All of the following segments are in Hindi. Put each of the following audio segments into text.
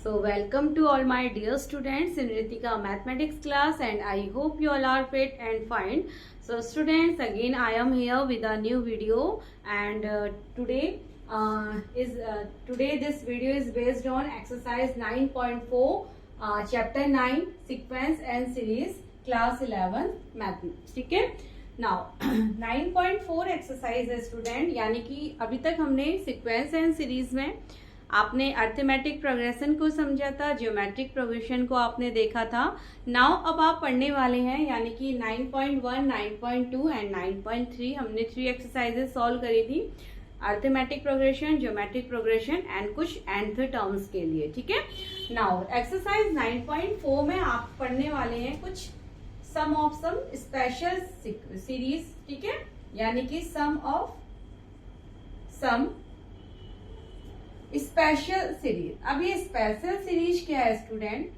So welcome to all my dear students in Ritika mathematics class, and I hope you all are fit and fine. So students, again I am here with a new video, and today this video is based on exercise 9.4 chapter 9 sequence and series class 11 mathematics. ठीक है. नाउ 9.4 एक्सरसाइज है स्टूडेंट, यानी कि अभी तक हमने सीक्वेंस एंड सीरीज में आपने अर्थमेटिक प्रोग्रेशन को समझा था, ज्योमेट्रिक प्रोग्रेशन को आपने देखा था. नाउ अब आप पढ़ने वाले हैं, यानी कि 9.1, 9.2 एंड 9.3 हमने 3 एक्सरसाइजेस सॉल्व करी थी. Arithmetic progression, geometric progression and कुछ nth टर्म्स के लिए. ठीक है. नाउ एक्सरसाइज 9.4 में आप पढ़ने वाले हैं कुछ सम ऑफ सम स्पेशल सीरीज. ठीक है, यानी कि sum of some special series. अब ये स्पेशल सीरीज क्या है स्टूडेंट?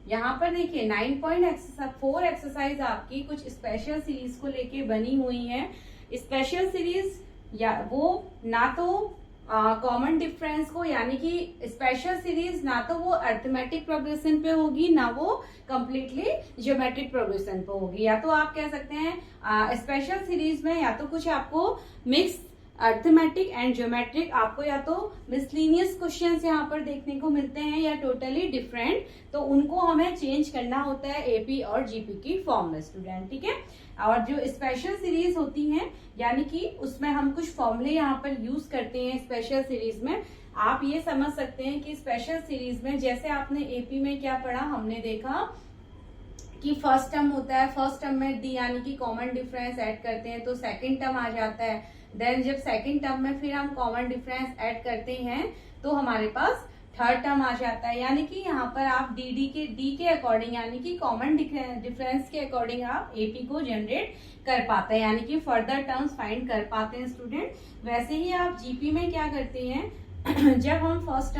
यहाँ पर देखिए 9.4 एक्सरसाइज आपकी कुछ स्पेशल सीरीज को लेके बनी हुई है. स्पेशल सीरीज या वो ना तो कॉमन डिफरेंस को, यानी कि स्पेशल सीरीज ना तो वो अर्थमेटिक प्रोग्रेशन पे होगी, ना वो कंप्लीटली ज्योमेट्रिक प्रोग्रेशन पे होगी. या तो आप कह सकते हैं स्पेशल सीरीज में या तो कुछ आपको मिक्स अर्थमेटिक एंड ज्योमेट्रिक, आपको या तो मिसलिनियस क्वेश्चंस यहाँ पर देखने को मिलते हैं या टोटली डिफरेंट, तो उनको हमें चेंज करना होता है एपी और जीपी की फॉर्म में स्टूडेंट. ठीक है. और जो स्पेशल सीरीज होती हैं, यानी कि उसमें हम कुछ फॉर्मूले यहाँ पर यूज करते हैं स्पेशल सीरीज में. आप ये समझ सकते हैं कि स्पेशल सीरीज में जैसे आपने एपी में क्या पढ़ा, हमने देखा कि फर्स्ट टर्म होता है, फर्स्ट टर्म में डी यानी कि कॉमन डिफरेंस ऐड करते हैं तो सेकंड टर्म आ जाता है. देन जब सेकंड टर्म में फिर हम कॉमन डिफरेंस ऐड करते हैं तो हमारे पास थर्ड टर्म आ जाता है. यानी कि यहाँ पर आप डी के अकॉर्डिंग, यानी कि कॉमन डिफरेंस के अकॉर्डिंग आप एपी को जनरेट कर पाते हैं, यानी कि फर्दर टर्म्स फाइंड कर पाते हैं स्टूडेंट. वैसे ही आप जीपी में क्या करते हैं, जब हम फर्स्ट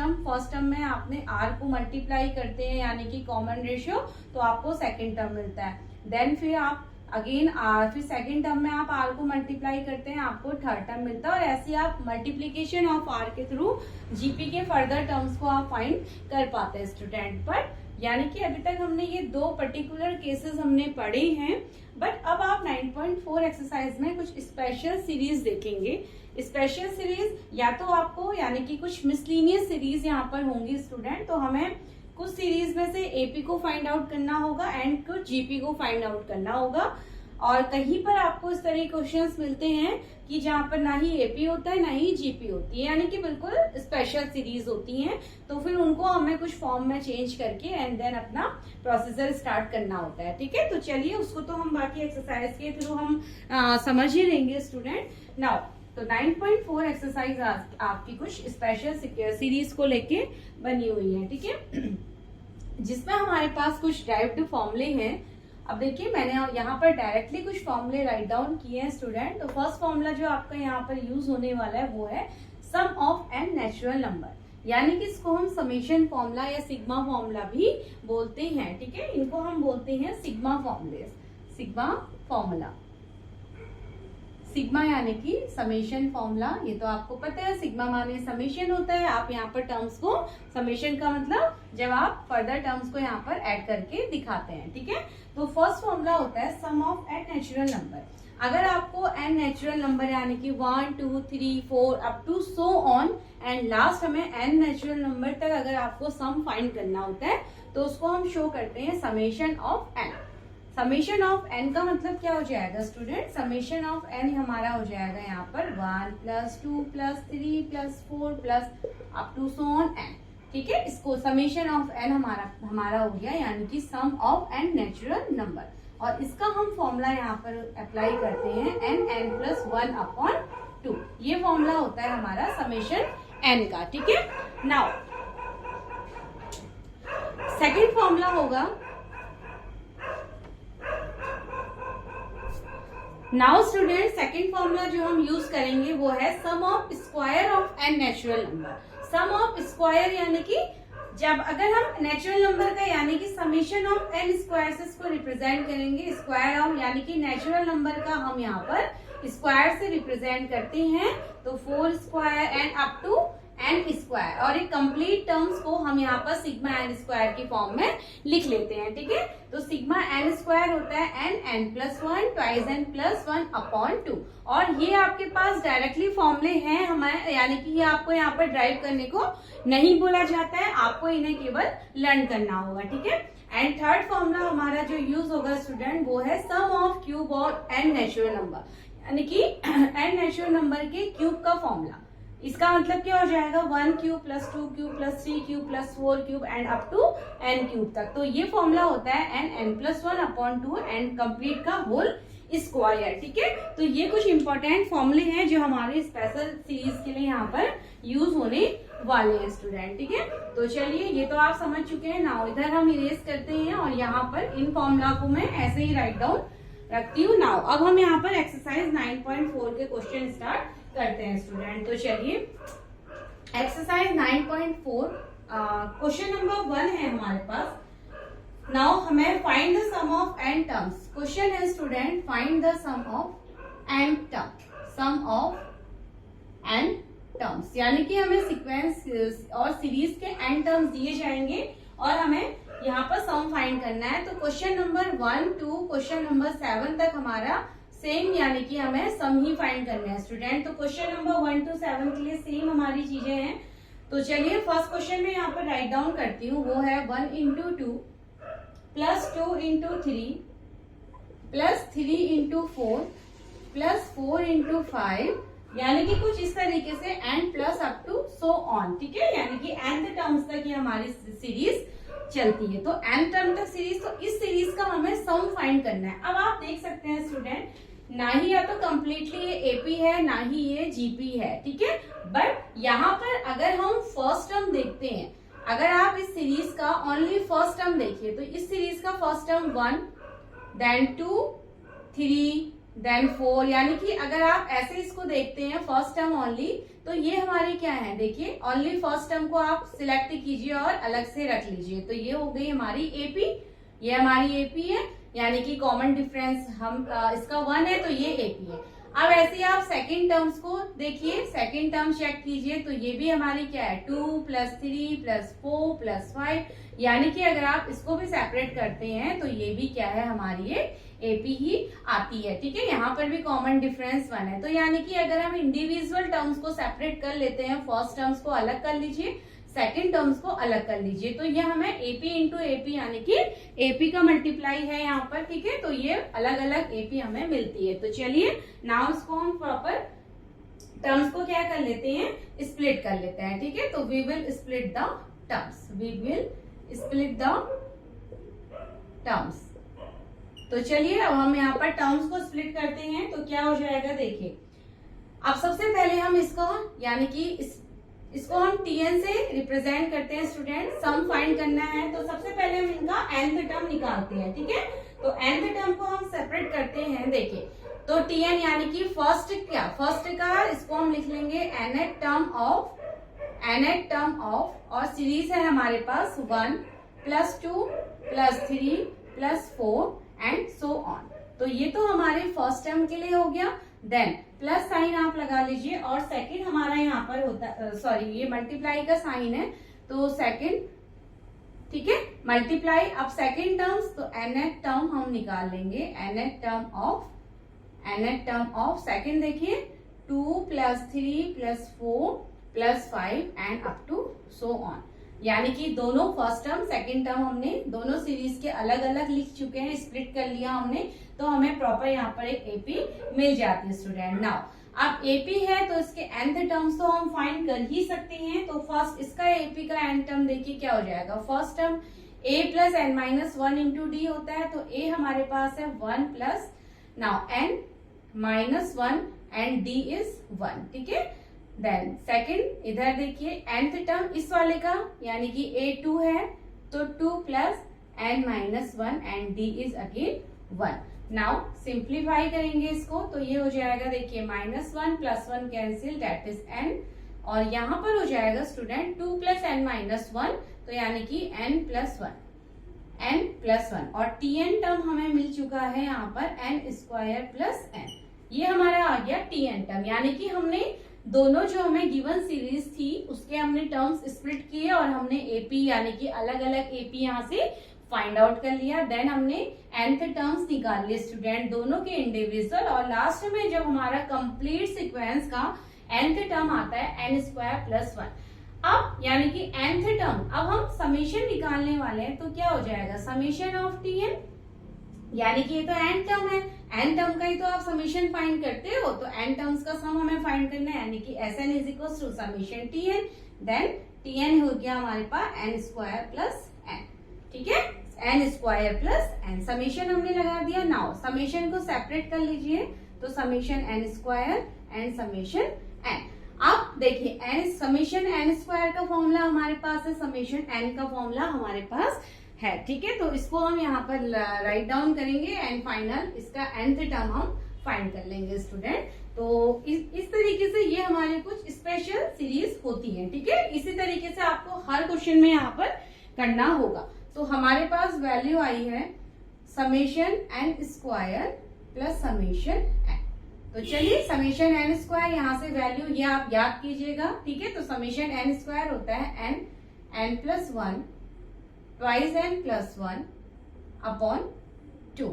टर्म में आपने आर को मल्टीप्लाई करते हैं, यानी कि कॉमन रेशियो, तो आपको सेकेंड टर्म मिलता है. देन फिर आप अगेन फिर सेकेंड टर्म में आप आर को मल्टीप्लाई करते हैं, आपको थर्ड टर्म मिलता है. और ऐसे आप मल्टीप्लीकेशन ऑफ आर के थ्रू जीपी के फर्दर टर्म्स को आप फाइंड कर पाते हैं स्टूडेंट. पर यानी कि अभी तक हमने ये 2 पर्टिकुलर केसेस हमने पढ़े हैं, बट अब आप 9.4 एक्सरसाइज में कुछ स्पेशल सीरीज देखेंगे. स्पेशल सीरीज या तो आपको, यानी कि कुछ मिसलिनियस सीरीज यहाँ पर होंगी स्टूडेंट, तो हमें कुछ सीरीज में से एपी को फाइंड आउट करना होगा एंड कुछ जीपी को फाइंड आउट करना होगा. और कहीं पर आपको इस तरह क्वेश्चंस मिलते हैं कि जहां पर ना ही एपी होता है ना ही जीपी होती है, यानी कि बिल्कुल स्पेशल सीरीज होती हैं, तो फिर उनको हमें कुछ फॉर्म में चेंज करके एंड देन अपना प्रोसीजर स्टार्ट करना होता है. ठीक है. तो चलिए उसको तो हम बाकी एक्सरसाइज के थ्रू हम समझ ही लेंगे स्टूडेंट. नाउ तो 9.4 एक्सरसाइज आपकी कुछ स्पेशल सीरीज को लेके बनी हुई है. ठीक है, जिसमें हमारे पास कुछ डाइरेक्ट फॉर्मूले हैं. अब देखिए मैंने यहाँ पर डायरेक्टली कुछ फॉर्मूले राइट डाउन किए हैं स्टूडेंट. तो फर्स्ट फॉर्मूला जो आपका यहाँ पर यूज होने वाला है वो है sum of N natural number, यानी कि इसको हम समेशन फॉर्मूला या सिग्मा फॉर्मूला भी बोलते हैं. ठीक है, इनको हम बोलते हैं सिग्मा फॉर्मूले, सिग्मा फॉर्मूला. सिग्मा यानी कि समेशन फॉर्मूला, ये तो आपको पता है. सिग्मा माने समेशन होता है. आप यहाँ पर टर्म्स को, समेशन का मतलब जब आप फर्दर टर्म्स को यहाँ पर ऐड करके दिखाते हैं. ठीक है. तो फर्स्ट फॉर्मूला होता है sum of N natural number. अगर आपको एन नेचुरल नंबर यानी कि 1, 2, 3, 4 up to so on and last हमें एन नेचुरल नंबर तक अगर आपको सम फाइंड करना होता है तो उसको हम शो करते हैं summation of n. Summation of n का मतलब क्या हो जाएगा स्टूडेंट? समेशन ऑफ एन हमारा हो जाएगा यहाँ पर 1 + 2 + 3 + 4 + up to so on n. ठीक है, इसको समेशन ऑफ एन हमारा हो गया, यानी कि sum of N natural number. और इसका हम फॉर्मूला यहाँ पर अप्लाई करते हैं n(n+1/2). ये फॉर्मूला होता है हमारा समेशन एन का. ठीक है. नाउ सेकेंड फॉर्मूला होगा, नाउ स्टूडेंट सेकेंड फॉर्मूला जो हम यूज करेंगे वो है sum of square of N natural number. Sum of square यानी कि जब अगर हम नेचुरल नंबर का, यानी कि समेशन ऑफ एन स्क्वायर से इसको रिप्रेजेंट करेंगे. स्क्वायर ऑफ यानी कि नेचुरल नंबर का हम यहाँ पर स्क्वायर से रिप्रेजेंट करते हैं, तो 4 square and up to n square, और एक कंप्लीट टर्म्स को हम यहाँ पर सिग्मा एन स्क्वायर की फॉर्म में लिख लेते हैं, ठीक है। तो सिग्मा एन स्क्वायर होता है n plus one twice n plus one upon two, और ये आपके पास डायरेक्टली फॉर्मूले हैं हमारे, यानी कि ये आपको यहाँ पर ड्राइव करने को नहीं बोला जाता है, आपको इन्हें केवल लर्न करना होगा, ठीक है। एंड थर्ड फॉर्मूला हमारा जो यूज होगा स्टूडेंट वो है सम ऑफ क्यूब और एन नेचुरल नंबर, यानी कि एन नेचुरल नंबर के क्यूब का फॉर्मूला। इसका मतलब क्या हो जाएगा 1 cube plus 2 cube plus 3 cube plus 4 cube and up to n cube तक। तो ये फॉर्मूला होता है n plus one upon two and complete का होल स्क्वायर, ठीक है। तो ये कुछ इंपॉर्टेंट फॉर्मूले हैं जो हमारे स्पेशल सीरीज के लिए यहाँ पर यूज होने वाले हैं स्टूडेंट, ठीक है। तो चलिए ये तो आप समझ चुके हैं। नाउ इधर हम इरेज करते हैं और यहाँ पर इन फॉर्मूला को मैं ऐसे ही राइट डाउन रखती हूँ। नाउ अब हम यहाँ पर एक्सरसाइज 9.4 के क्वेश्चन स्टार्ट करते हैं स्टूडेंट। तो चलिए एक्सरसाइज 9.4 क्वेश्चन नंबर 1 है हमारे पास। नाउ हमें find the sum of N terms. Question है student find the sum of N term, sum of N terms, यानी कि हमें सीक्वेंस और सीरीज के एन टर्म्स दिए जाएंगे और हमें यहाँ पर सम फाइंड करना है। तो question number 1 to question number 7 तक हमारा सेम, यानी कि हमें सम ही फाइंड करना है स्टूडेंट। तो क्वेश्चन नंबर 1 to 7 के लिए सेम हमारी चीजें हैं। तो चलिए फर्स्ट क्वेश्चन में यहाँ पर राइट डाउन करती हूँ, वो है 1 into 2 plus 2 into 3 plus 3 into 4 plus 4 into 5, यानी कि कुछ इस तरीके से and plus up to so on, ठीक है। यानी कि एंड टर्म्स तक ये हमारी सीरीज चलती है। तो एन टर्म तक सीरीज, तो इस सीरीज का हमें सम फाइंड करना है। अब आप देख सकते हैं स्टूडेंट, ना ही या तो कंप्लीटली ये एपी है ना ही ये जीपी है, ठीक है। बट यहाँ पर अगर हम फर्स्ट टर्म देखते हैं, अगर आप इस सीरीज का ओनली फर्स्ट टर्म देखिए तो इस सीरीज का फर्स्ट टर्म 1 देन 2 3 देन 4, यानी कि अगर आप ऐसे इसको देखते हैं फर्स्ट टर्म ओनली, तो ये हमारी क्या है, देखिए ओनली फर्स्ट टर्म को आप सिलेक्ट कीजिए और अलग से रख लीजिए। तो ये हो गई हमारी एपी, ये हमारी एपी है, यानी कि कॉमन डिफरेंस हम इसका 1 है तो ये एपी है। अब ऐसे आप सेकंड टर्म्स को देखिए, सेकंड टर्म चेक कीजिए तो ये भी हमारी क्या है 2 प्लस 3 प्लस 4 प्लस 5, यानी कि अगर आप इसको भी सेपरेट करते हैं तो ये भी क्या है हमारी ये एपी ही आती है, ठीक है। यहाँ पर भी कॉमन डिफरेंस 1 है। तो यानी कि अगर हम इंडिविजुअल टर्म्स को सेपरेट कर लेते हैं, फर्स्ट टर्म्स को अलग कर लीजिए, सेकंड टर्म्स को अलग कर लीजिए, तो ये हमें एपी इंटू एपी, यानी कि एपी का मल्टीप्लाई है यहाँ पर, ठीक है। तो ये अलग अलग एपी हमें मिलती है। तो चलिए नाउ इसको हम प्रॉपर टर्म्स को क्या कर लेते हैं, स्प्लिट कर लेते हैं, ठीक है। तो we will split the terms, we will split the terms. तो चलिए अब हम यहाँ पर टर्म्स को स्प्लिट करते हैं तो क्या हो जाएगा, देखिए अब सबसे पहले हम इसको, यानी कि इसको हम टीएन से रिप्रेजेंट करते हैं स्टूडेंट। सम फाइंड करना है तो सबसे पहले हम इनका nth टर्म निकालते हैं, ठीक है। तो nth टर्म को हम सेपरेट करते हैं, देखिए तो टीएन यानी कि फर्स्ट क्या, फर्स्ट का इसको हम लिख लेंगे nth टर्म ऑफ, और सीरीज है हमारे पास 1 plus 2 plus 3 plus 4 and so on. तो ये तो हमारे फर्स्ट टर्म के लिए हो गया। देन प्लस साइन आप लगा लीजिए, और सेकंड हमारा यहाँ पर होता, सॉरी ये मल्टीप्लाई का साइन है तो सेकंड, ठीक है, मल्टीप्लाई। अब सेकंड टर्म्स तो nth टर्म हम निकाल लेंगे, nth टर्म ऑफ सेकंड, देखिए 2 plus 3 plus 4 plus 5 and up to so on, यानी कि दोनों फर्स्ट टर्म सेकंड टर्म हमने दोनों सीरीज के अलग अलग लिख चुके हैं, स्प्लिट कर लिया हमने, तो हमें प्रॉपर यहाँ पर एक एपी मिल जाती है स्टूडेंट। नाउ अब एपी है तो इसके nth टर्म्स तो हम फाइंड कर ही सकते हैं। तो फर्स्ट इसका एपी का nth टर्म देखिए क्या हो जाएगा, first term a plus n minus 1 into d होता है, तो a हमारे पास है 1 plus now n minus 1 and d is 1, ठीक है। देन सेकंड इधर देखिए nth टर्म इस वाले का, यानी कि a2 है तो 2 plus n minus 1 and d is again 1। Now simplify करेंगे इसको तो ये हो जाएगा, देखिए minus 1 plus 1 cancel that is n, और यहाँ पर हो जाएगा स्टूडेंट 2 प्लस n माइनस 1, तो यानी कि n प्लस 1 और tn टर्म हमें मिल चुका है यहाँ पर n स्क्वायर प्लस n, ये हमारा आ गया tn टर्म, यानी कि हमने दोनों जो हमें गिवन सीरीज थी उसके हमने टर्म्स स्प्लिट किए और हमने एपी यानी कि अलग अलग एपी यहाँ से फाइंड आउट कर लिया। देन हमने nth टर्म्स निकाल लिए स्टूडेंट दोनों के इंडिविजुअल, और लास्ट में जब हमारा कंप्लीट सीक्वेंस का nth टर्म आता है n स्क्वायर प्लस 1। अब यानी कि nth टर्म अब हम समेशन निकालने वाले हैं, तो क्या हो जाएगा समेशन ऑफ tn, यानी कि ये तो n टर्म है, n टर्म का ही तो आप समेशन फाइंड करते हो, तो n टर्म्स का सम हमें फाइंड करना है, यानी कि Sn is equal to summation tn। Then tn हो गया हमारे पास n स्क्वायर प्लस n, ठीक है, n square plus n, summation हमने लगा दिया। नाउ समेशन को सेपरेट कर लीजिए, तो summation n square and summation n। अब देखिए n समेशन n स्क्वायर का फॉर्मूला हमारे पास है, समेशन n का फॉर्मूला हमारे पास है, ठीक है, तो इसको हम यहाँ पर राइट डाउन करेंगे एंड फाइनल इसका nth टर्म हम फाइंड कर लेंगे स्टूडेंट। तो इस तरीके से ये हमारे कुछ स्पेशल सीरीज होती है, ठीक है। इसी तरीके से आपको हर क्वेश्चन में यहाँ पर करना होगा। तो हमारे पास वैल्यू आई है summation n square plus summation n। तो चलिए समेशन n स्क्वायर यहाँ से वैल्यू ये आप याद कीजिएगा, ठीक है। तो समेशन n स्क्वायर होता है n plus 1 twice n plus 1 upon 2,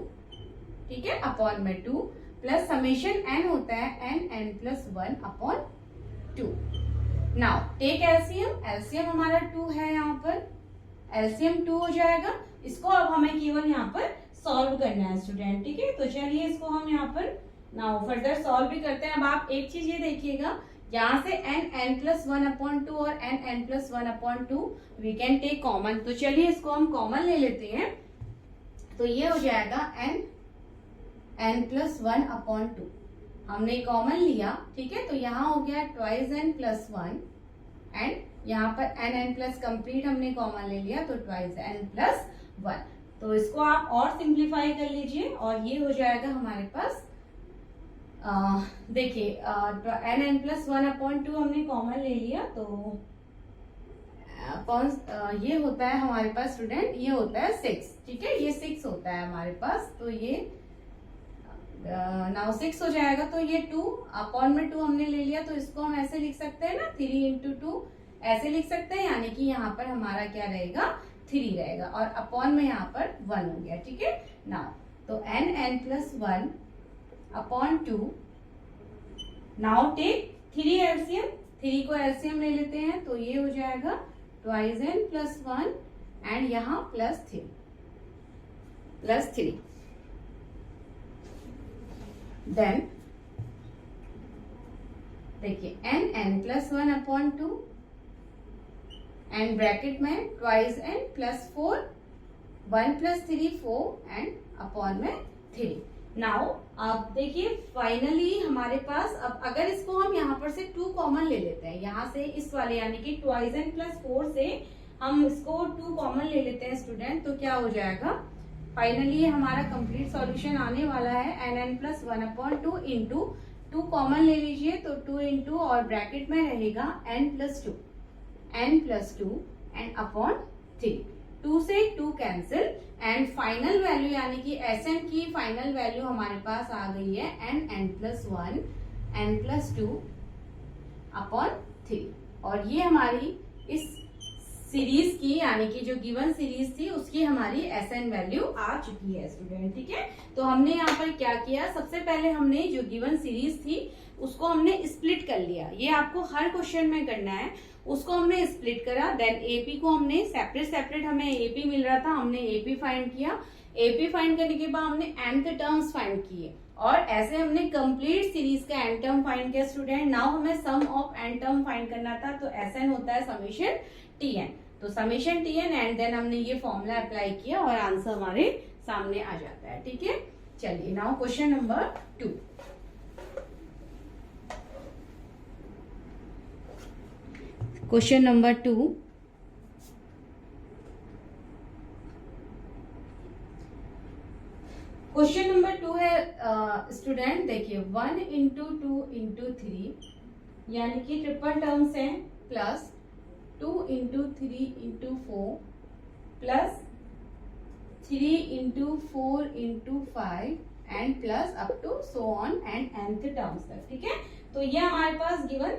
ठीक है, अपॉन में 2, प्लस समेशन n होता है n plus 1 upon 2। Now take LCM, LCM हमारा 2 है, यहाँ पर एलसीएम 2 हो जाएगा। इसको अब हमें केवल यहाँ पर सॉल्व करना है स्टूडेंट, ठीक है। तो चलिए इसको हम यहाँ पर नाउ फर्दर सॉल्व भी करते हैं। अब आप एक चीज ये देखिएगा, यहाँ से n प्लस 1 अपॉन 2 और n plus 1 upon 2 we can take common. तो चलिए इसको हम कॉमन ले लेते हैं, तो ये हो जाएगा n प्लस 1 अपॉन 2, हमने कॉमन लिया, ठीक है। तो यहाँ हो गया ट्वाइस n प्लस 1 एंड यहाँ पर n प्लस कंप्लीट हमने कॉमन ले लिया, तो ट्वाइस n प्लस 1। तो इसको आप और सिंप्लीफाई कर लीजिए और ये हो जाएगा हमारे पास देखिए n प्लस 1 अपॉन 2 हमने कॉमन ले लिया, तो ये होता है हमारे पास स्टूडेंट, ये होता है 6, ठीक है, ये 6 होता है हमारे पास। तो ये नाउ 6 हो जाएगा, तो ये 2 अपॉन में 2 हमने ले लिया, तो इसको हम ऐसे लिख सकते हैं ना 3 इंटू 2 ऐसे लिख सकते हैं, यानी कि यहाँ पर हमारा क्या रहेगा 3 रहेगा और अपॉन में यहाँ पर 1 हो गया, ठीक है। नाउ तो n plus 1 upon 2, now take 3 LCM, 3 को एलसीएम ले लेते हैं, तो ये हो जाएगा ट्वाइस n प्लस 1 एंड यहाँ प्लस 3 देन देखिए n plus 1 upon 2 and bracket में twice n plus 4 1 plus 3 4 and upon में 3। नाउ आप देखिए फाइनली हमारे पास अब अगर इसको हम यहाँ पर से 2 कॉमन ले लेते हैं, यहाँ से इस वाले यानी कि ट्वाइस n प्लस 4 से हम इसको 2 कॉमन ले लेते हैं स्टूडेंट, तो क्या हो जाएगा फाइनली हमारा कंप्लीट सॉल्यूशन आने वाला है n plus 1 upon 2 into 2 common ले लीजिए, तो 2 इंटू और ब्रैकेट में रहेगा n प्लस 2 एंड अपॉन 3, 2 से 2 कैंसिल एंड फाइनल वैल्यू यानी कि Sn की फाइनल वैल्यू हमारे पास आ गई है n plus 1 n plus 2 upon 3। और ये हमारी इस सीरीज की यानी कि जो गिवन सीरीज थी उसकी हमारी Sn वैल्यू आ चुकी है स्टूडेंट, ठीक है। तो हमने यहाँ पर क्या किया, सबसे पहले हमने जो गिवन सीरीज थी उसको हमने स्प्लिट कर लिया, ये आपको हर क्वेश्चन में करना है, उसको हमने स्प्लिट करा। देन एपी को हमने सेपरेट हमें एपी मिल रहा था, हमने एपी फाइंड किया, एपी फाइंड करने के बाद हमने nth टर्म्स फाइंड किए और ऐसे हमने कंप्लीट सीरीज का n टर्म फाइंड किया स्टूडेंट। नाउ हमें सम ऑफ n टर्म फाइंड करना था, तो Sn होता है समेशन tn, तो समेशन tn एंड देन हमने ये फॉर्मूला अप्लाई किया और आंसर हमारे सामने आ जाता है, ठीक है। चलिए now question number 2। Question number 2, question number 2 है स्टूडेंट, देखिए 1 इंटू 2 इंटू 3 यानी कि ट्रिपल टर्म्स हैं, plus 2 into 3 into 4 plus 3 into 4 into 5 and plus up to so on and nth terms तक, ठीक है। तो ये हमारे पास गिवन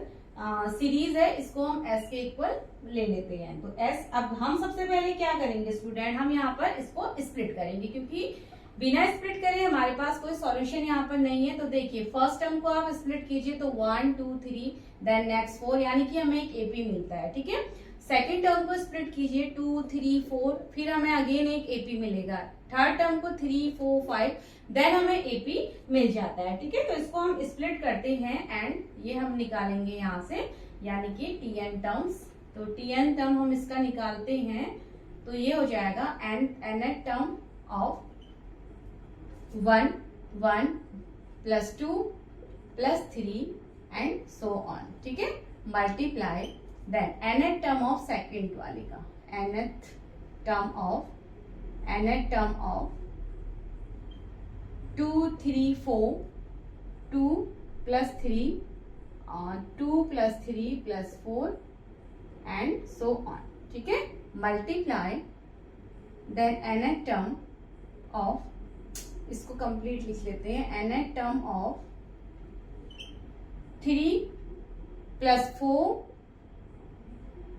सीरीज है, इसको हम s के इक्वल ले लेते हैं। तो s, अब हम सबसे पहले क्या करेंगे स्टूडेंट, हम यहाँ पर इसको स्प्लिट करेंगे, क्योंकि बिना स्प्लिट करे हमारे पास कोई सॉल्यूशन यहाँ पर नहीं है। तो देखिए फर्स्ट टर्म को आप स्प्लिट कीजिए तो 1 2 3 देन नेक्स्ट 4, यानी कि हमें एक एपी मिलता है, ठीक है। सेकेंड टर्म को स्प्लिट कीजिए 2 3 4, फिर हमें अगेन एक एपी मिलेगा। थर्ड टर्म को 3 4 5, देन हमें एपी मिल जाता है, ठीक है। तो इसको हम स्प्लिट करते हैं एंड ये हम निकालेंगे यहाँ से, यानी कि tn टर्म्स। तो tn टर्म हम इसका निकालते हैं तो ये हो जाएगा nth term of 1 1 plus 2 plus 3 and so on, ठीक है। Multiply then nth term of second वाले का, nth term of 2 3 4 2 plus 3 2 plus 3 plus 4 and so on, ठीक है। Multiply then nth term of, इसको कंप्लीट लिख लेते हैं, nth term of 3 plus 4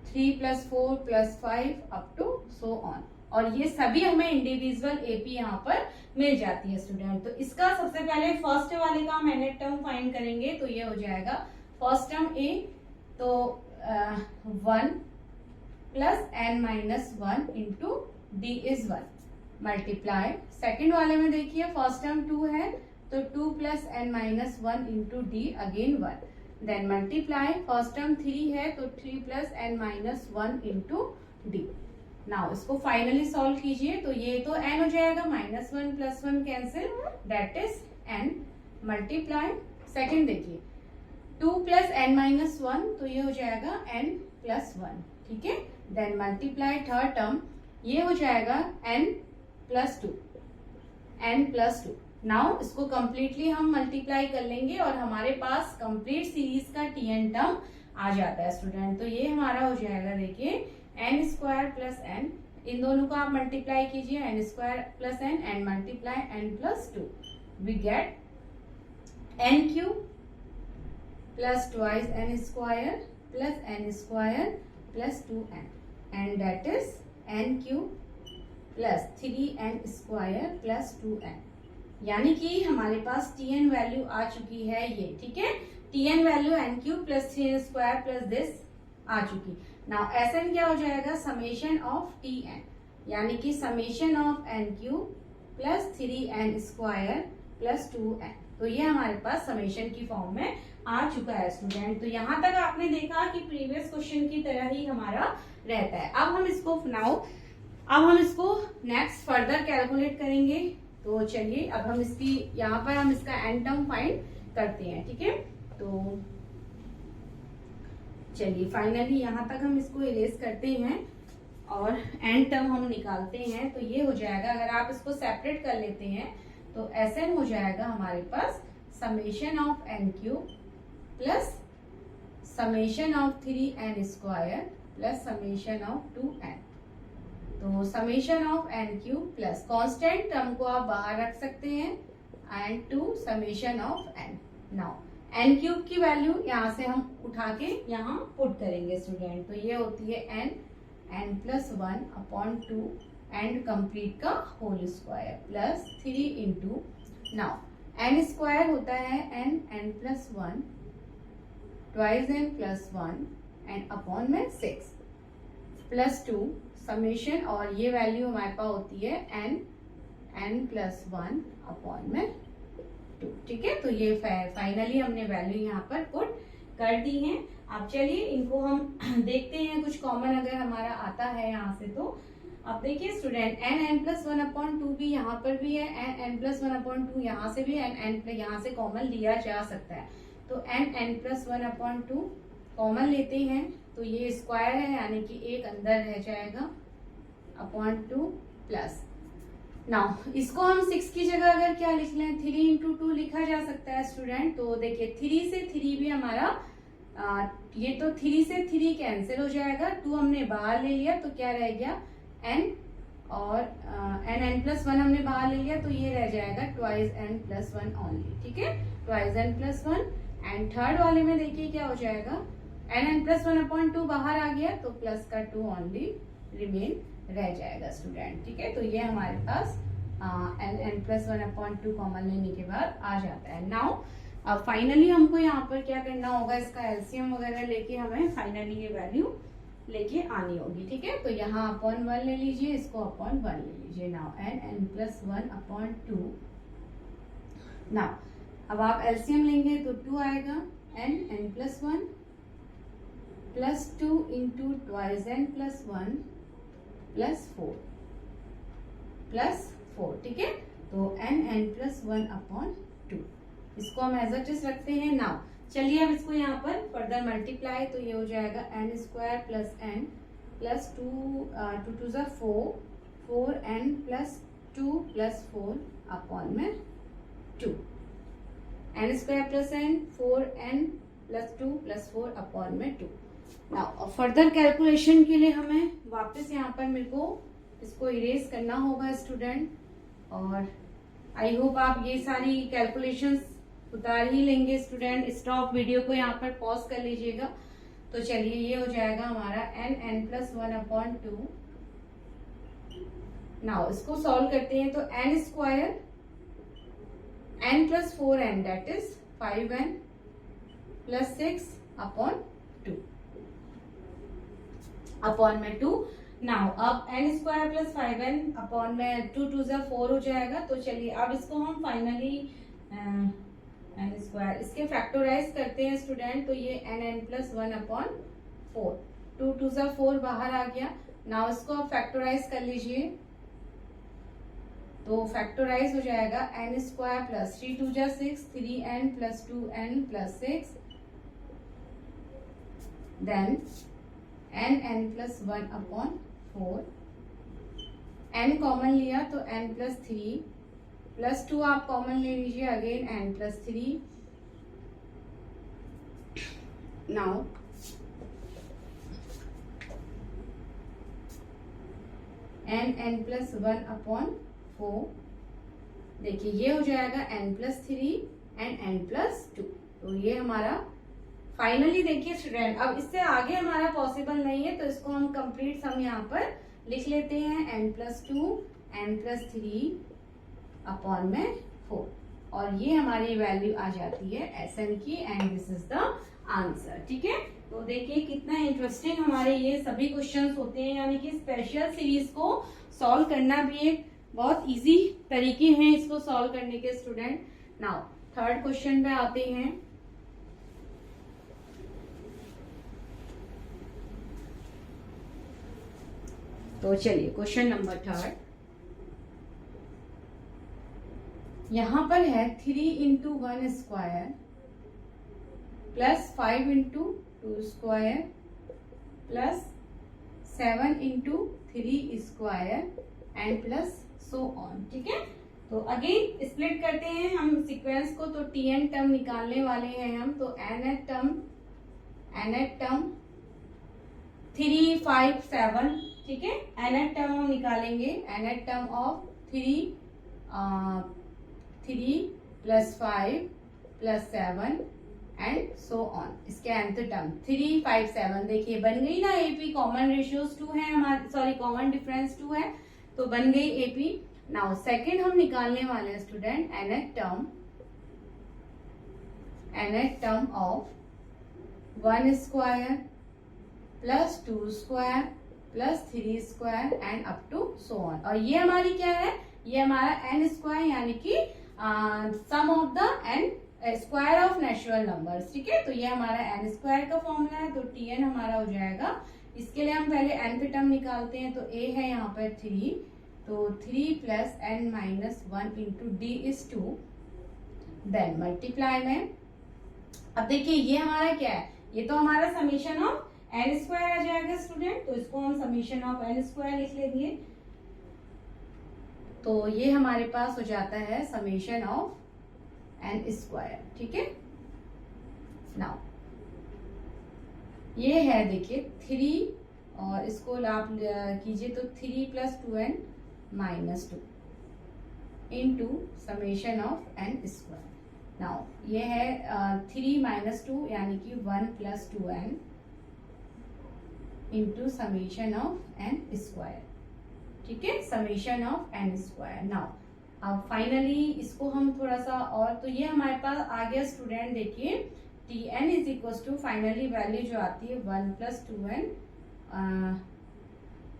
3 plus 4 plus 5 up to so on, और ये सभी हमें इंडिविजुअल एपी यहाँ पर मिल जाती है स्टूडेंट। तो इसका सबसे पहले फर्स्ट वाले का हम nth टर्म फाइंड करेंगे, तो ये हो जाएगा फर्स्ट टर्म a, तो 1 plus n minus 1 into d is 1, multiply second वाले में देखिए फर्स्ट टर्म 2 है, तो 2 plus n minus 1 into d again 1, then multiply first term 3 है, तो 3 plus n minus 1 into d. Now इसको फाइनली सॉल्व कीजिए, तो ये तो n हो जाएगा, minus 1 plus 1 cancel, that is n, multiply second देखिए 2 प्लस n माइनस 1, तो ये हो जाएगा n प्लस 1, ठीक है। देन मल्टीप्लाई थर्ड टर्म, ये हो जाएगा n plus 2, n plus 2। Now इसको कंप्लीटली हम मल्टीप्लाई कर लेंगे और हमारे पास कंप्लीट सीरीज का tn टर्म आ जाता है स्टूडेंट। तो ये हमारा हो जाएगा, देखिए n स्क्वायर प्लस n, इन दोनों को आप मल्टीप्लाई कीजिए, n square plus n and multiply n plus 2, we get n cube plus twice n square plus n square plus 2n, and that is n cube plus 3n square plus 2n, यानी कि हमारे पास tn वैल्यू आ चुकी है ये, ठीक है। tn value n cube plus 3n square plus this आ चुकी। नाउ Sn क्या हो जाएगा, समेशन ऑफ tn, यानी कि summation of n cube plus 3n square plus 2n, तो ये हमारे पास समेशन की फॉर्म में आ चुका है स्टूडेंट। तो यहाँ तक आपने देखा कि प्रीवियस क्वेश्चन की तरह ही हमारा रहता है। अब हम इसको नेक्स्ट फर्दर कैलकुलेट करेंगे। तो चलिए अब हम इसकी, यहाँ पर हम इसका एन टर्म फाइंड करते हैं, ठीक है। तो चलिए फाइनली यहाँ तक हम इसको इरेज करते हैं और एन टर्म हम निकालते हैं। तो ये हो जाएगा, अगर आप इसको सेपरेट कर लेते हैं तो Sn हो जाएगा हमारे पास summation of n cube plus summation of 3n square plus summation of 2n। तो summation of n cube plus constant term को आप बाहर रख सकते हैं and two summation of n। Now n cube की वैल्यू यहाँ से हम उठा के यहाँ पुट करेंगे स्टूडेंट। तो ये होती है n plus 1 upon 2 and complete का whole square plus 3 into, now n square होता है n plus 1 twice n plus 1 and upon में 6 प्लस 2 समेशन, और ये वैल्यू हमारे पास होती है n प्लस 1 अपॉन में 2, ठीक है। तो ये फाइनली हमने वैल्यू यहाँ पर पुट कर दी है। अब चलिए इनको हम देखते हैं, कुछ कॉमन अगर हमारा आता है यहाँ से। तो अब देखिए स्टूडेंट n प्लस 1 अपॉन 2 भी यहाँ पर भी है, n प्लस 1 अपॉन 2 यहाँ से भी है, n यहाँ से कॉमन लिया जा सकता है। तो n प्लस 1 अपॉन 2 कॉमन लेते हैं तो ये स्क्वायर है, यानी कि एक अंदर रह जाएगा अपॉन 2 प्लस, नाउ इसको हम 6 की जगह अगर क्या लिख लें, 3 इंटू 2 लिखा जा सकता है स्टूडेंट। तो देखिए 3 से 3 भी हमारा ये तो 3 से 3 कैंसिल हो जाएगा, 2 हमने बाहर ले लिया तो क्या रह गया n, और n प्लस 1 हमने बाहर ले लिया तो ये रह जाएगा ट्वाइस n प्लस 1 ओनली, ठीक है। Twice n plus 1 and third वाले में देखिए क्या हो जाएगा, n+1/2 बाहर आ गया तो प्लस का 2 ओनली रिमेन रह जाएगा स्टूडेंट। ठीक है, तो ये हमारे पास n+1/2 कॉमन लेने के बाद आ जाता है। नाउ अब फाइनली हमको यहाँ पर क्या करना होगा, इसका एलसीएम वगैरह लेके हमें फाइनली ये वैल्यू लेके आनी होगी। ठीक है, तो यहाँ अपॉन 1 ले लीजिए, इसको अपॉन 1 ले लीजिए। Now n+1/2। नाउ अब आप एलसीएम लेंगे तो 2 आएगा, n+1 plus 2 into twice n+1 plus 4 ठीक है, तो n+1/2 इसको हम एज इट इज रखते हैं। नाउ चलिए अब इसको यहाँ पर फर्दर मल्टीप्लाई, तो ये हो जाएगा n² प्लस n प्लस 2 2 ज़ा 4n प्लस 2 प्लस 4 अपॉन में 2, n² plus n 4n plus 2 plus 4 upon में 2। नाउ फर्दर कैलकुलेशन के लिए हमें वापस यहाँ पर मेरे को इसको इरेज करना होगा स्टूडेंट, और आई होप आप ये सारी कैलकुलेशंस उतार ही लेंगे स्टूडेंट। स्टॉप वीडियो को यहाँ पर पॉज कर लीजिएगा। तो चलिए ये हो जाएगा हमारा n+1/2। नाउ इसको सॉल्व करते हैं, तो n² n plus 4n that is 5n plus 6 upon 2 upon में 2। नाउ अब n² प्लस 5n अपॉन में 2 2 ज़ा 4 हो जाएगा। तो चलिए अब इसको हम फाइनली n² इसके फैक्टराइज करते हैं स्टूडेंट, तो ये n+1/4 2 2 ज़ा 4 बाहर आ गया। नाउ इसको आप फैक्टराइज कर लीजिए, तो फैक्टराइज हो जाएगा n² प्लस 3 2 ज़ा 6 3n plus 2n plus 6 then n+1/4 n common लिया तो n+3 प्लस 2 आप कॉमन ले लीजिए, अगेन n+3। नाउ n+1/4 देखिए ये हो जाएगा n+3 एंड n+2। तो ये हमारा फाइनली देखिए स्टूडेंट, अब इससे आगे हमारा पॉसिबल नहीं है, तो इसको हम कंप्लीट सम यहाँ पर लिख लेते हैं, n+2 n+3 अपॉन में 4, और ये हमारी वैल्यू आ जाती है Sn की, and this is the answer. ठीक है, तो देखिए कितना इंटरेस्टिंग हमारे ये सभी क्वेश्चंस होते हैं, यानी कि स्पेशल सीरीज को सॉल्व करना भी एक बहुत इजी तरीके हैं इसको सॉल्व करने के स्टूडेंट। नाउ थर्ड क्वेश्चन पे आते हैं। तो चलिए क्वेश्चन नंबर 3 यहां पर है 3 into 1² plus 5 into 2² plus 7 into 3² and plus so on. ठीक है, तो अगेन स्प्लिट करते हैं हम सीक्वेंस को, तो tn टर्म निकालने वाले हैं हम, तो nth टर्म 3 5 7। ठीक है, nth टर्म हम निकालेंगे, nth term of 3 plus 5 plus 7 and so on. इसके nth टर्म 3 5 7 देखिए बन गई ना एपी, कॉमन रेशियोज 2 है हमारे, सॉरी कॉमन डिफरेंस 2 है, तो बन गई एपी। नाउ सेकेंड हम निकालने वाले हैं student nth term of 1² plus 2² plus 3² and up to so on. और ये हमारी क्या है, ये हमारा n² यानी कि sum of the n square of natural numbers. ठीक है, तो ये हमारा n² का फॉर्मूला है, तो tn हमारा हो जाएगा। इसके लिए हम पहले nth टर्म निकालते हैं, तो a है यहाँ पर 3, तो 3 plus n-1 into d is 2, then multiply में। अब देखिए ये हमारा क्या है, ये तो हमारा समीशन ऑफ n² आ जाएगा स्टूडेंट, तो इसको हम समीशन ऑफ n² लिख लेंगे, तो ये हमारे पास हो जाता है समीशन ऑफ n²। ठीक है, नाउ ये है देखिए 3, और इसको आप कीजिए तो 3 plus 2n minus 2 into summation of n²। Now ये है 3 माइनस 2 यानी कि 1 plus 2n into summation of n square, ठीक है, summation of n square. Now अब फाइनली इसको हम थोड़ा सा और, तो ये हमारे पास आ गया स्टूडेंट, देखिए t n is equal to finally value जो आती है 1 प्लस 2n।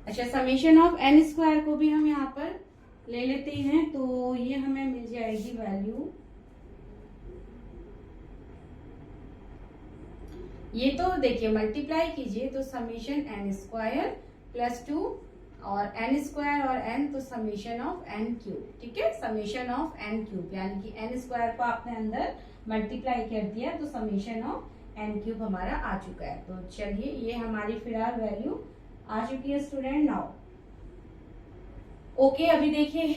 अच्छा, समेशन ऑफ एन स्क्वायर को भी हम यहाँ पर ले लेते हैं, तो ये हमें मिल जाएगी वैल्यू, ये तो देखिए मल्टीप्लाई कीजिए तो समेशन एन स्क्वायर प्लस 2 और एन स्क्वायर और एन, तो समेशन ऑफ एन क्यूब, ठीक है, समेशन ऑफ एन क्यूब, यानी कि एन स्क्वायर को आपने अंदर मल्टीप्लाई कर दिया तो समेशन ऑफ एन क्यूब हमारा आ चुका है। तो चलिए ये हमारी फिलहाल वैल्यू आ चुकी है स्टूडेंट। नाउ ओके, अभी देखिए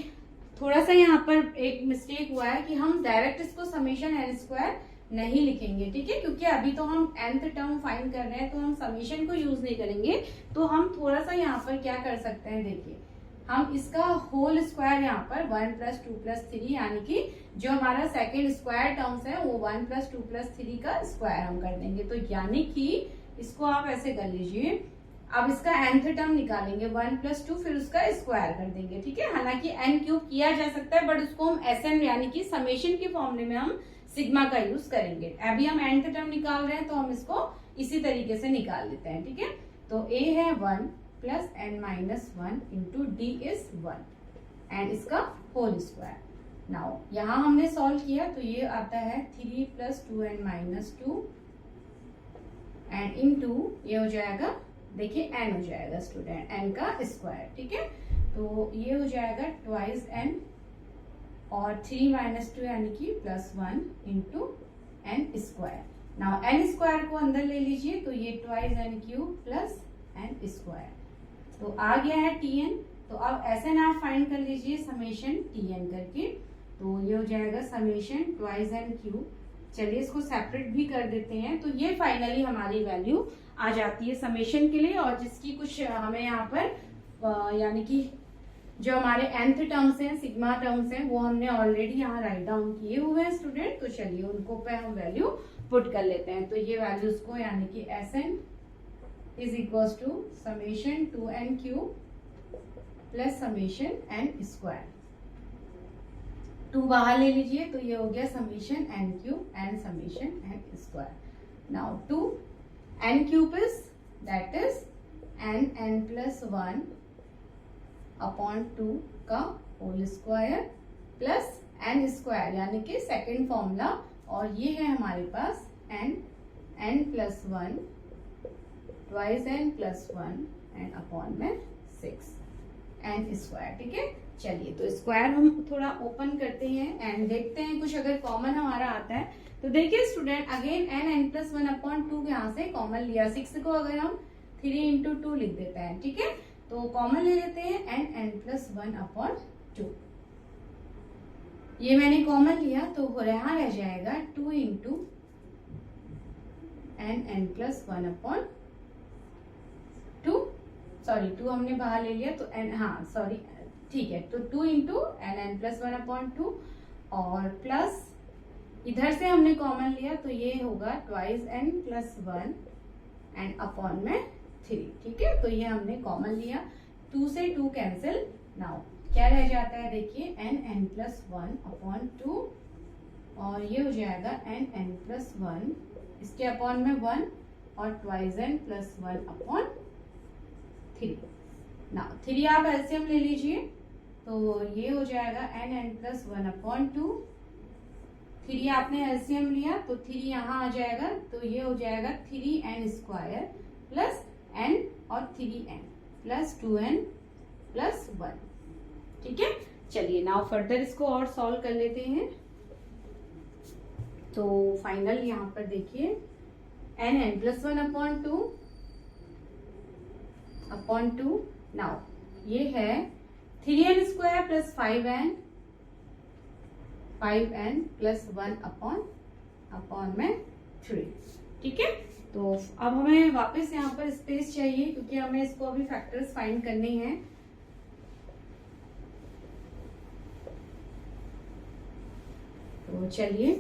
थोड़ा सा यहाँ पर एक मिस्टेक हुआ है कि हम डायरेक्ट इसको समेशन एन स्क्वायर नहीं लिखेंगे, ठीक है, क्योंकि अभी तो हम nth टर्म फाइंड कर रहे हैं तो हम समेशन को यूज नहीं करेंगे। तो हम थोड़ा सा यहाँ पर क्या कर सकते हैं, देखिए हम इसका होल स्क्वायर यहाँ पर 1 प्लस 2 प्लस 3, यानी कि जो हमारा सेकेंड स्क्वायर टर्म्स है वो 1 प्लस 2 प्लस 3 का स्क्वायर हम कर देंगे। तो यानी कि इसको आप ऐसे कर लीजिए, अब इसका nth टर्म निकालेंगे 1 प्लस 2, फिर उसका स्क्वायर कर देंगे, ठीक है। हालांकि n क्यूब किया जा सकता है बट उसको हम Sn यानी कि समेशन के फॉर्मूले में हम सिग्मा का यूज करेंगे। अभी हम nth टर्म निकाल रहे हैं तो हम इसको इसी तरीके से निकाल लेते हैं, ठीक है। तो a है 1 plus n minus 1 into d is 1 and इसका होल स्क्वायर। नाउ यहाँ हमने सॉल्व किया तो ये आता है 3 plus 2n minus 2 and into ये हो जाएगा, देखिए n हो जाएगा स्टूडेंट, n का स्क्वायर, ठीक है। तो ये हो जाएगा ट्वाइस n और 3 माइनस 2 यानी कि plus 1 into n square. Now n square को अंदर ले लीजिए तो ये twice n cube plus n square, तो आ गया है टी एन। तो अब ऐसे ना आप फाइंड कर लीजिए समेशन टी एन करके, तो ये हो जाएगा समेशन ट्वाइस एन क्यूब। चलिए इसको सेपरेट भी कर देते हैं, तो ये फाइनली हमारी वैल्यू आ जाती है समेशन के लिए, और जिसकी कुछ हमें यहाँ पर यानी कि जो हमारे nth टर्म्स हैं, सिग्मा टर्म्स हैं, वो हमने ऑलरेडी यहाँ राइट डाउन किए हुए हैं स्टूडेंट। तो चलिए उनको पे हम वैल्यू पुट कर लेते हैं। तो ये वैल्यूज को यानी कि Sn is equals to summation 2n cube plus summation n square, 2 बाहर ले लीजिए तो ये हो गया summation n cube and summation n square. Now 2 n cube is that is n plus 1 upon 2 का whole square plus n square यानी कि सेकेंड फॉर्मूला, और ये है हमारे पास n plus 1 twice n plus 1 and upon में 6 n स्क्वायर, ठीक है। चलिए तो स्क्वायर हम थोड़ा ओपन करते हैं एंड देखते हैं कुछ अगर कॉमन हमारा आता है। तो देखिए student again n plus 1 upon 2 यहाँ से कॉमन लिया, 6 को अगर हम 3 इंटू 2 लिख देते हैं, ठीक है। तो कॉमन ले लेते हैं n प्लस 1 अपॉन 2, ये मैंने कॉमन लिया तो यहाँ रह जाएगा 2 into n plus 1 upon 2, sorry 2 हमने बाहर ले लिया तो n, हाँ सॉरी ठीक है, तो 2 इंटू n प्लस 1 अपॉन 2 और प्लस इधर से हमने कॉमन लिया तो ये होगा twice n plus 1 and upon में 3, ठीक है। तो ये हमने कॉमन लिया, 2 से 2 कैंसिल। नाउ क्या रह जाता है, देखिए n प्लस 1 अपॉन 2 और ये हो जाएगा n प्लस 1, इसके अपॉन में 1 और twice n plus 1 upon 3। Now 3 आप एलसीएम ले लीजिए तो ये हो जाएगा n प्लस 1 अपॉन 2, 3 आपने एलसीएम लिया तो 3 यहाँ आ जाएगा तो ये हो जाएगा 3n स्क्वायर प्लस n और 3n प्लस 2n प्लस 1, ठीक है। चलिए नाउ फर्दर इसको और सॉल्व कर लेते हैं। तो फाइनल यहाँ पर देखिए n प्लस 1 अपॉन 2 नाउ ये है 3n square plus 5n plus 1 upon में 3, ठीक है। तो अब हमें वापस यहाँ पर स्पेस चाहिए क्योंकि हमें इसको अभी फैक्टर्स फाइंड करने हैं। तो चलिए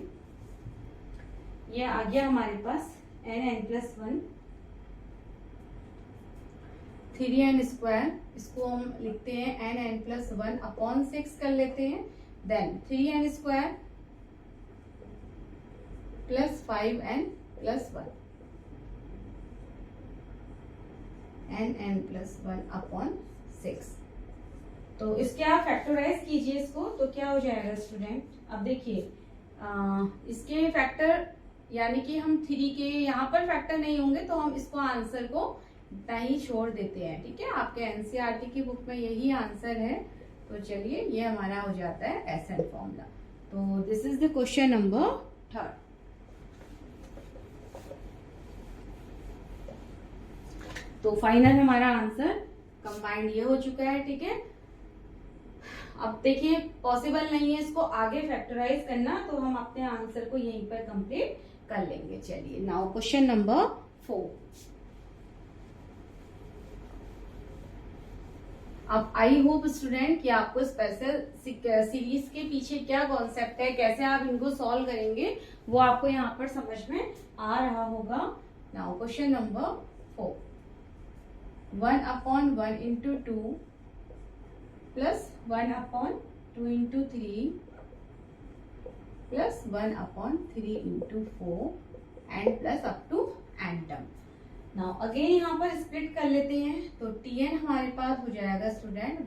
ये आ गया हमारे पास n+1 3n², इसको हम लिखते हैं n+1 अपॉन 6 कर लेते हैं। Then 3n² plus 5n+1 n+1 upon 6। तो इसके आप फैक्टराइज कीजिए इसको, तो क्या हो जाएगा स्टूडेंट? अब देखिए इसके फैक्टर यानी कि हम 3 के यहाँ पर फैक्टर नहीं होंगे तो हम इसको आंसर को इतना ही छोड़ देते हैं। ठीक है, आपके एनसीईआरटी की बुक में यही आंसर है। तो चलिए ये हमारा हो जाता है एसएन फॉर्मूला। तो this is the question number 3। तो फाइनल हमारा आंसर कंबाइंड ये हो चुका है। ठीक है, अब देखिए पॉसिबल नहीं है इसको आगे फैक्टराइज करना, तो हम अपने आंसर को यहीं पर कंप्लीट कर लेंगे। चलिए नाउ क्वेश्चन नंबर 4। अब आई होप स्टूडेंट कि आपको स्पेशल सीरीज के पीछे क्या कॉन्सेप्ट है, कैसे आप इनको सॉल्व करेंगे, वो आपको यहाँ पर समझ में आ रहा होगा। Now question number 4, 1/1 into 2 plus 1/2 into 3 plus 1/3 into 4 and plus up to n term। Now again यहाँ पर स्प्लिट कर लेते हैं। तो tn हमारे पास हो जाएगा स्टूडेंट